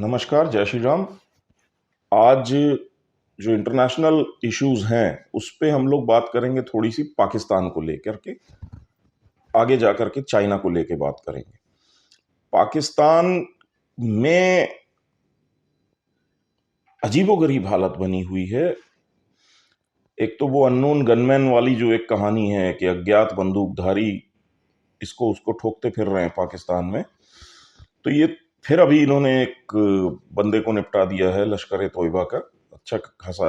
नमस्कार, जय श्री राम। आज जो इंटरनेशनल इश्यूज हैं, उस पे हम लोग बात करेंगे थोड़ी सी पाकिस्तान को लेकर के, आगे जाकर के चाइना को लेकर बात करेंगे। पाकिस्तान में अजीबोगरीब हालत बनी हुई है। एक तो वो अननोन गनमैन वाली जो एक कहानी है कि अज्ञात बंदूकधारी इसको उसको ठोकते फिर रहे हैं पाकिस्तान में। तो ये फिर अभी इन्होंने एक बंदे को निपटा दिया है, लश्कर ए तोयबा का। अच्छा खासा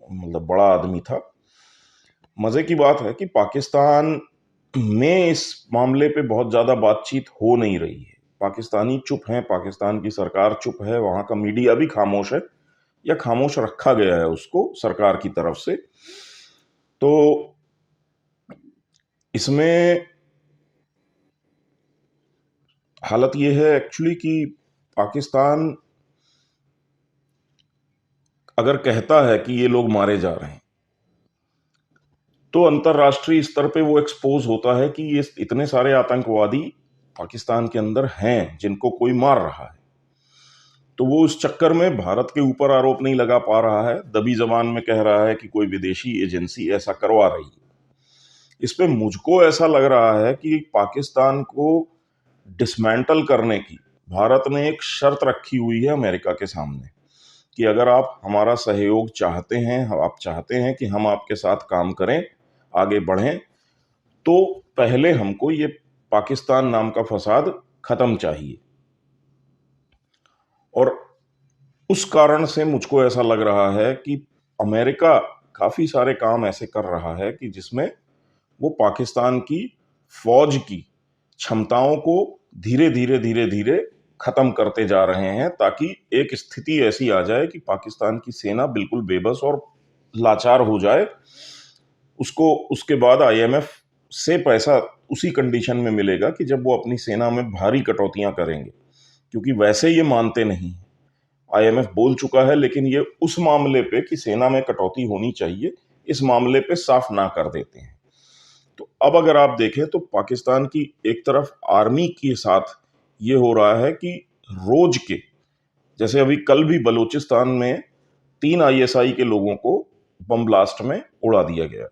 मतलब बड़ा आदमी था। मजे की बात है कि पाकिस्तान में इस मामले पे बहुत ज्यादा बातचीत हो नहीं रही है। पाकिस्तानी चुप हैं, पाकिस्तान की सरकार चुप है, वहां का मीडिया भी खामोश है, या खामोश रखा गया है उसको सरकार की तरफ से। तो इसमें हालत यह है एक्चुअली कि पाकिस्तान अगर कहता है कि ये लोग मारे जा रहे हैं, तो अंतर्राष्ट्रीय स्तर पे वो एक्सपोज होता है कि ये इतने सारे आतंकवादी पाकिस्तान के अंदर हैं जिनको कोई मार रहा है। तो वो उस चक्कर में भारत के ऊपर आरोप नहीं लगा पा रहा है, दबी जबान में कह रहा है कि कोई विदेशी एजेंसी ऐसा करवा रही है। इस पे मुझको ऐसा लग रहा है कि पाकिस्तान को डिसमेंटल करने की भारत ने एक शर्त रखी हुई है अमेरिका के सामने कि अगर आप हमारा सहयोग चाहते हैं, आप चाहते हैं कि हम आपके साथ काम करें, आगे बढ़ें, तो पहले हमको ये पाकिस्तान नाम का फसाद खत्म चाहिए। और उस कारण से मुझको ऐसा लग रहा है कि अमेरिका काफी सारे काम ऐसे कर रहा है कि जिसमें वो पाकिस्तान की फौज की क्षमताओं को धीरे धीरे धीरे धीरे खत्म करते जा रहे हैं, ताकि एक स्थिति ऐसी आ जाए कि पाकिस्तान की सेना बिल्कुल बेबस और लाचार हो जाए। उसको उसके बाद आईएमएफ से पैसा उसी कंडीशन में मिलेगा कि जब वो अपनी सेना में भारी कटौतियां करेंगे, क्योंकि वैसे ये मानते नहीं। आईएमएफ बोल चुका है, लेकिन ये उस मामले पे कि सेना में कटौती होनी चाहिए, इस मामले पे साफ ना कर देते हैं। तो अब अगर आप देखें तो पाकिस्तान की एक तरफ आर्मी के साथ ये हो रहा है कि रोज के, जैसे अभी कल भी बलूचिस्तान में 3 आईएसआई के लोगों को बम ब्लास्ट में उड़ा दिया गया।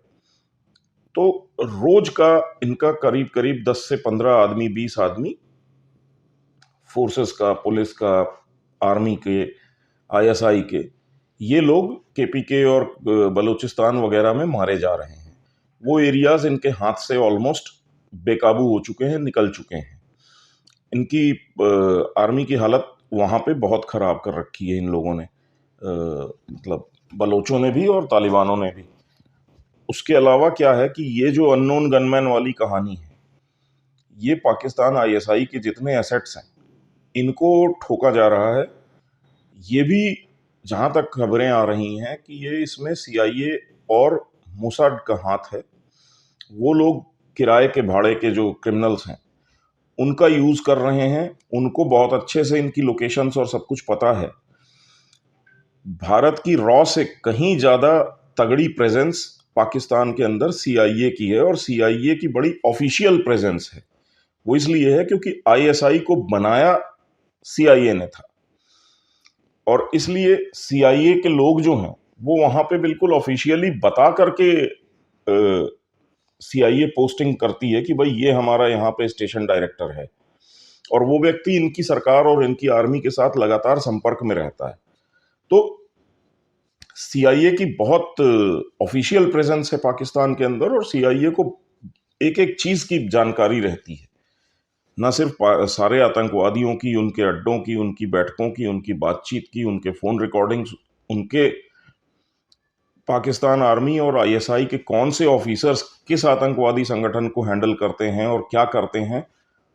तो रोज का इनका करीब करीब 10 से 15 आदमी, 20 आदमी फोर्सेस का, पुलिस का, आर्मी के, आईएसआई के, ये लोग केपीके और बलूचिस्तान वगैरह में मारे जा रहे हैं। वो एरियाज इनके हाथ से ऑलमोस्ट बेकाबू हो चुके हैं, निकल चुके हैं। इनकी आर्मी की हालत वहां पे बहुत खराब कर रखी है इन लोगों ने, मतलब बलोचों ने भी और तालिबानों ने भी। उसके अलावा क्या है कि ये जो अननोन गनमैन वाली कहानी है, ये पाकिस्तान आईएसआई के जितने एसेट्स हैं इनको ठोका जा रहा है। ये भी जहां तक खबरें आ रही हैं कि ये इसमें सीआईए और मोसाद का हाथ है। वो लोग किराए के भाड़े के जो क्रिमिनल्स हैं उनका यूज कर रहे हैं, उनको बहुत अच्छे से इनकी लोकेशंस और सब कुछ पता है। भारत की रॉ से कहीं ज्यादा तगड़ी प्रेजेंस पाकिस्तान के अंदर सीआईए की है, और सीआईए की बड़ी ऑफिशियल प्रेजेंस है। वो इसलिए है क्योंकि आईएसआई को बनाया सीआईए ने था, और इसलिए सीआईए के लोग जो हैं वो वहां पे बिल्कुल ऑफिशियली बता करके सीआईए पोस्टिंग करती है कि भाई ये हमारा यहाँ पे स्टेशन डायरेक्टर है, और वो व्यक्ति इनकी सरकार और इनकी आर्मी के साथ लगातार संपर्क में रहता है। तो सीआईए की बहुत ऑफिशियल प्रेजेंस है पाकिस्तान के अंदर, और सीआईए को एक एक चीज की जानकारी रहती है, न सिर्फ सारे आतंकवादियों की, उनके अड्डों की, उनकी बैठकों की, उनकी बातचीत की, उनके फोन रिकॉर्डिंग्स, उनके पाकिस्तान आर्मी और आईएसआई के कौन से ऑफिसर्स किस आतंकवादी संगठन को हैंडल करते हैं और क्या करते हैं,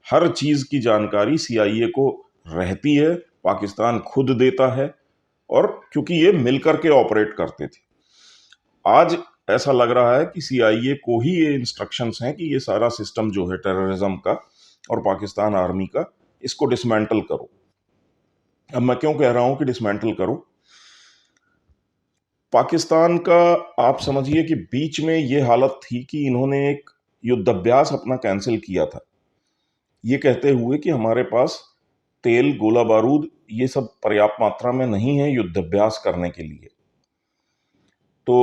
हर चीज की जानकारी सीआईए को रहती है। पाकिस्तान खुद देता है, और क्योंकि ये मिलकर के ऑपरेट करते थे। आज ऐसा लग रहा है कि सीआईए को ही ये इंस्ट्रक्शंस हैं कि ये सारा सिस्टम जो है टेररिज्म का और पाकिस्तान आर्मी का, इसको डिसमेंटल करो। अब मैं क्यों कह रहा हूं कि डिसमेंटल करो? पाकिस्तान का आप समझिए कि बीच में ये हालत थी कि इन्होंने एक युद्धाभ्यास अपना कैंसिल किया था, ये कहते हुए कि हमारे पास तेल, गोला बारूद ये सब पर्याप्त मात्रा में नहीं है युद्धाभ्यास करने के लिए। तो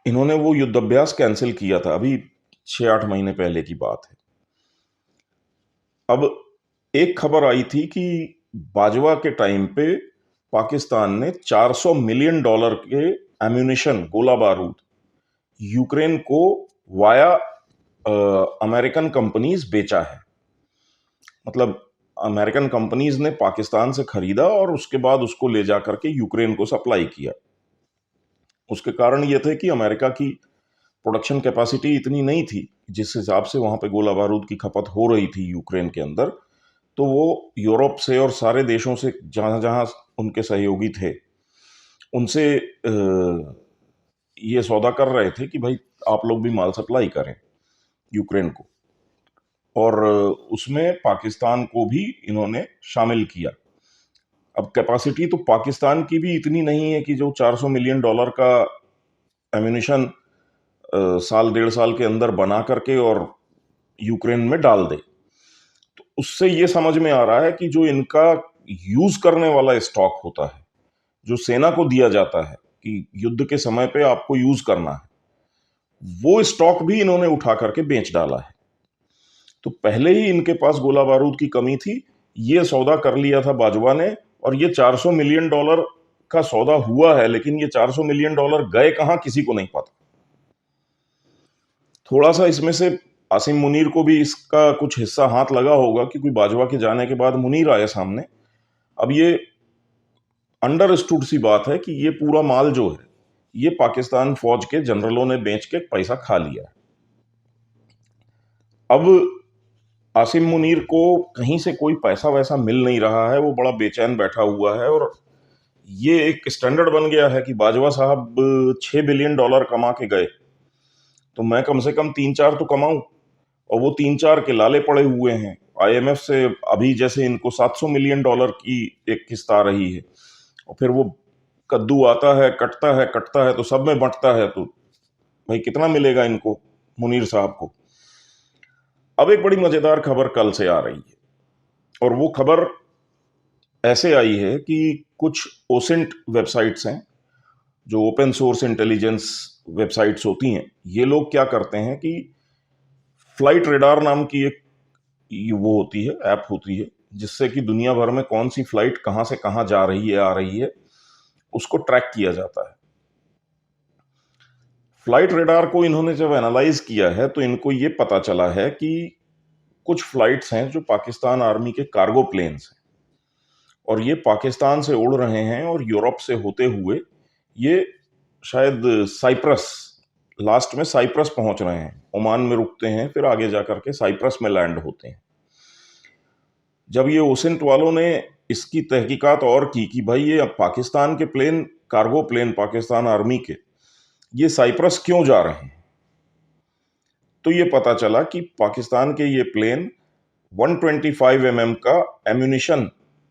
इन्होंने वो युद्धाभ्यास कैंसिल किया था, अभी 6-8 महीने पहले की बात है। अब एक खबर आई थी कि बाजवा के टाइम पे पाकिस्तान ने $400 मिलियन के एम्यूनिशन, गोला बारूद यूक्रेन को वाया अमेरिकन कंपनीज बेचा है। मतलब अमेरिकन कंपनीज ने पाकिस्तान से खरीदा और उसके बाद उसको ले जा करके यूक्रेन को सप्लाई किया। उसके कारण ये थे कि अमेरिका की प्रोडक्शन कैपेसिटी इतनी नहीं थी जिस हिसाब से वहां पे गोला बारूद की खपत हो रही थी यूक्रेन के अंदर। तो वो यूरोप से और सारे देशों से जहां जहां उनके सहयोगी थे उनसे ये सौदा कर रहे थे कि भाई आप लोग भी माल सप्लाई करें यूक्रेन को, और उसमें पाकिस्तान को भी इन्होंने शामिल किया। अब कैपेसिटी तो पाकिस्तान की भी इतनी नहीं है कि जो $400 मिलियन का एम्यूनिशन साल 1.5 साल के अंदर बना करके और यूक्रेन में डाल दे। तो उससे ये समझ में आ रहा है कि जो इनका यूज करने वाला स्टॉक होता है, जो सेना को दिया जाता है कि युद्ध के समय पे आपको यूज करना है, वो स्टॉक भी इन्होंने उठा करके बेच डाला है। तो पहले ही इनके पास गोला बारूद की कमी थी, ये सौदा कर लिया था बाजवा ने, और ये $400 मिलियन का सौदा हुआ है, लेकिन ये $400 मिलियन गए कहां किसी को नहीं पता। थोड़ा सा इसमें से आसिम मुनीर को भी इसका कुछ हिस्सा हाथ लगा होगा, क्योंकि बाजवा के जाने के बाद मुनीर आए सामने। अब ये अंडरस्टूड सी बात है कि ये पूरा माल जो है ये पाकिस्तान फौज के जनरलों ने बेच के पैसा खा लिया है। अब आसिम मुनीर को कहीं से कोई पैसा वैसा मिल नहीं रहा है, वो बड़ा बेचैन बैठा हुआ है, और ये एक स्टैंडर्ड बन गया है कि बाजवा साहब $6 बिलियन कमा के गए तो मैं कम से कम 3-4 तो कमाऊं, और वो 3-4 के लाले पड़े हुए हैं। आईएमएफ से अभी जैसे इनको $700 मिलियन की एक किस्त आ रही है, और फिर वो कद्दू आता है, कटता है तो सब में बंटता है, तो भाई कितना मिलेगा इनको, मुनीर साहब को। अब एक बड़ी मजेदार खबर कल से आ रही है, और वो खबर ऐसे आई है कि कुछ ओसेंट वेबसाइट्स हैं, जो ओपन सोर्स इंटेलिजेंस वेबसाइट्स होती हैं, ये लोग क्या करते हैं कि फ्लाइट रेडार नाम की एक वो होती है, ऐप होती है, जिससे कि दुनिया भर में कौन सी फ्लाइट कहां से कहां जा रही है, आ रही है, उसको ट्रैक किया जाता है। फ्लाइट रेडार को इन्होंने जब एनालाइज किया है तो इनको ये पता चला है कि कुछ फ्लाइट्स हैं जो पाकिस्तान आर्मी के कार्गो प्लेन्स हैं, और ये पाकिस्तान से उड़ रहे हैं और यूरोप से होते हुए ये शायद साइप्रस, लास्ट में साइप्रस पहुंच रहे हैं, ओमान में रुकते हैं, फिर आगे जाकर के साइप्रस में लैंड होते हैं। जब ये ओसेंट वालों ने इसकी तहकीकात और की कि भाई ये पाकिस्तान के plane, cargo plane Pakistan army के, ये साइप्रस क्यों जा रहे हैं, तो ये पता चला कि पाकिस्तान के ये प्लेन 125 का एम्यूनिशन,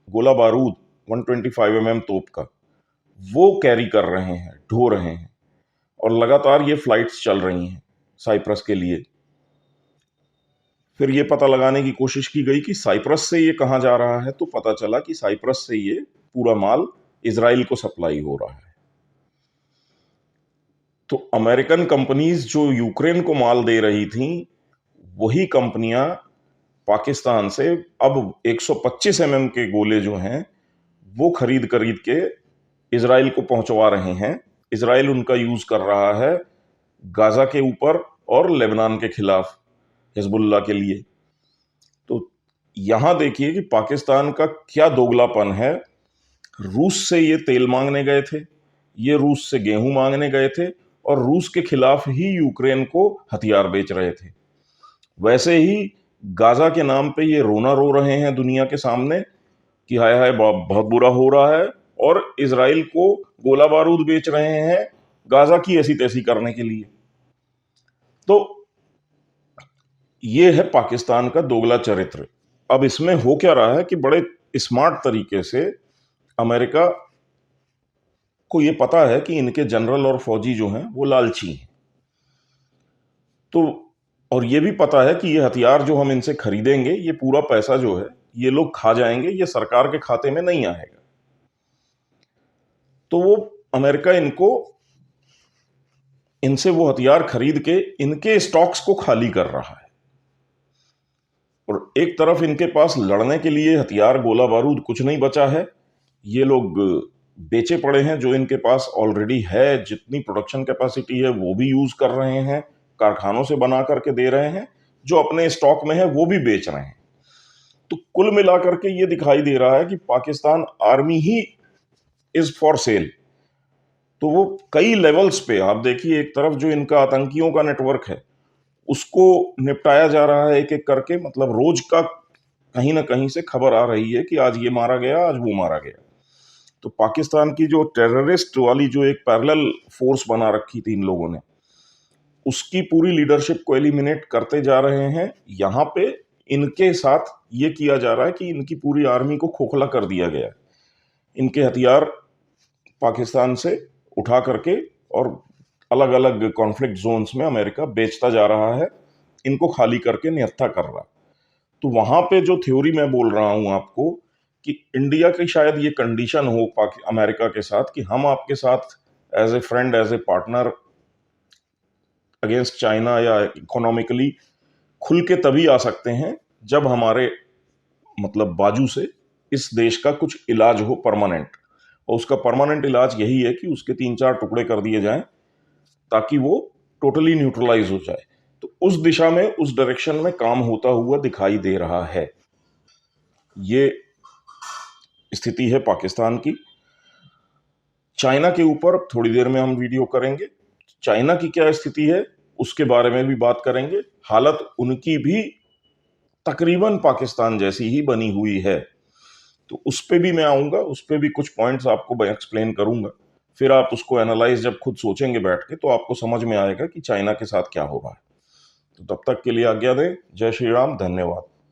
गोला बारूद 125 तोप का, वो कैरी कर रहे हैं, ढो रहे हैं, और लगातार ये फ्लाइट्स चल रही हैं साइप्रस के लिए। फिर ये पता लगाने की कोशिश की गई कि साइप्रस से ये कहाँ जा रहा है, तो पता चला कि साइप्रस से ये पूरा माल इजराइल को सप्लाई हो रहा है। तो अमेरिकन कंपनीज जो यूक्रेन को माल दे रही थी, वही कंपनियां पाकिस्तान से अब 125 के गोले जो हैं वो खरीद खरीद के इजराइल को पहुंचवा रहे हैं। इजराइल उनका यूज कर रहा है गाजा के ऊपर और लेबनान के खिलाफ हिजबुल्ला के लिए। तो यहां देखिए कि पाकिस्तान का क्या दोगलापन है। रूस से ये तेल मांगने गए थे, ये रूस से गेहूं मांगने गए थे, और रूस के खिलाफ ही यूक्रेन को हथियार बेच रहे थे। वैसे ही गाजा के नाम पे ये रोना रो रहे हैं दुनिया के सामने कि हाय हाय बहुत बुरा हो रहा है, और इजराइल को गोला बारूद बेच रहे हैं गाजा की ऐसी तैसी करने के लिए। तो ये है पाकिस्तान का दोगला चरित्र। अब इसमें हो क्या रहा है कि बड़े स्मार्ट तरीके से अमेरिका को ये पता है कि इनके जनरल और फौजी जो हैं वो लालची हैं। तो और ये भी पता है कि ये हथियार जो हम इनसे खरीदेंगे, ये पूरा पैसा जो है ये लोग खा जाएंगे, ये सरकार के खाते में नहीं आएगा। तो वो अमेरिका इनसे वो हथियार खरीद के इनके स्टॉक्स को खाली कर रहा है, और एक तरफ इनके पास लड़ने के लिए हथियार, गोला बारूद कुछ नहीं बचा है। ये लोग बेचे पड़े हैं, जो इनके पास ऑलरेडी है, जितनी प्रोडक्शन कैपेसिटी है वो भी यूज कर रहे हैं, कारखानों से बना करके दे रहे हैं, जो अपने स्टॉक में है वो भी बेच रहे हैं। तो कुल मिलाकर के ये दिखाई दे रहा है कि Pakistan army he is for sale. तो वो कई लेवल्स पे आप देखिए, एक तरफ जो इनका आतंकियों का नेटवर्क है उसको निपटाया जा रहा है एक एक करके, मतलब रोज का कहीं ना कहीं से खबर आ रही है कि आज ये मारा गया, आज वो मारा गया। तो पाकिस्तान की जो टेररिस्ट वाली जो एक पैरेलल फोर्स बना रखी थी इन लोगों ने, उसकी पूरी लीडरशिप को एलिमिनेट करते जा रहे हैं। यहाँ पे इनके साथ ये किया जा रहा है कि इनकी पूरी आर्मी को खोखला कर दिया गया है। इनके हथियार पाकिस्तान से उठा करके और अलग अलग कॉन्फ्लिक्ट जोन्स में अमेरिका बेचता जा रहा है, इनको खाली करके निहत्था कर रहा है। तो वहां पे जो थ्योरी मैं बोल रहा हूं आपको, कि इंडिया की शायद ये कंडीशन हो अमेरिका के साथ कि हम आपके साथ as a friend, as a partner against China या इकोनॉमिकली खुल के तभी आ सकते हैं जब हमारे मतलब बाजू से इस देश का कुछ इलाज हो परमानेंट। और उसका परमानेंट इलाज यही है कि उसके 3-4 टुकड़े कर दिए जाएं ताकि वो टोटली न्यूट्रलाइज हो जाए। तो उस दिशा में, उस डायरेक्शन में काम होता हुआ दिखाई दे रहा है। ये स्थिति है पाकिस्तान की। चाइना के ऊपर थोड़ी देर में हम वीडियो करेंगे। चाइना की क्या स्थिति है उसके बारे में भी बात करेंगे। हालत उनकी भी तकरीबन पाकिस्तान जैसी ही बनी हुई है, तो उस पे भी मैं आऊंगा, उस पे भी कुछ पॉइंट्स आपको मैं एक्सप्लेन करूंगा। फिर आप उसको एनालाइज जब खुद सोचेंगे बैठ के, तो आपको समझ में आएगा कि चाइना के साथ क्या हो रहा है। तो तब तक के लिए आज्ञा दें। जय श्री राम, धन्यवाद।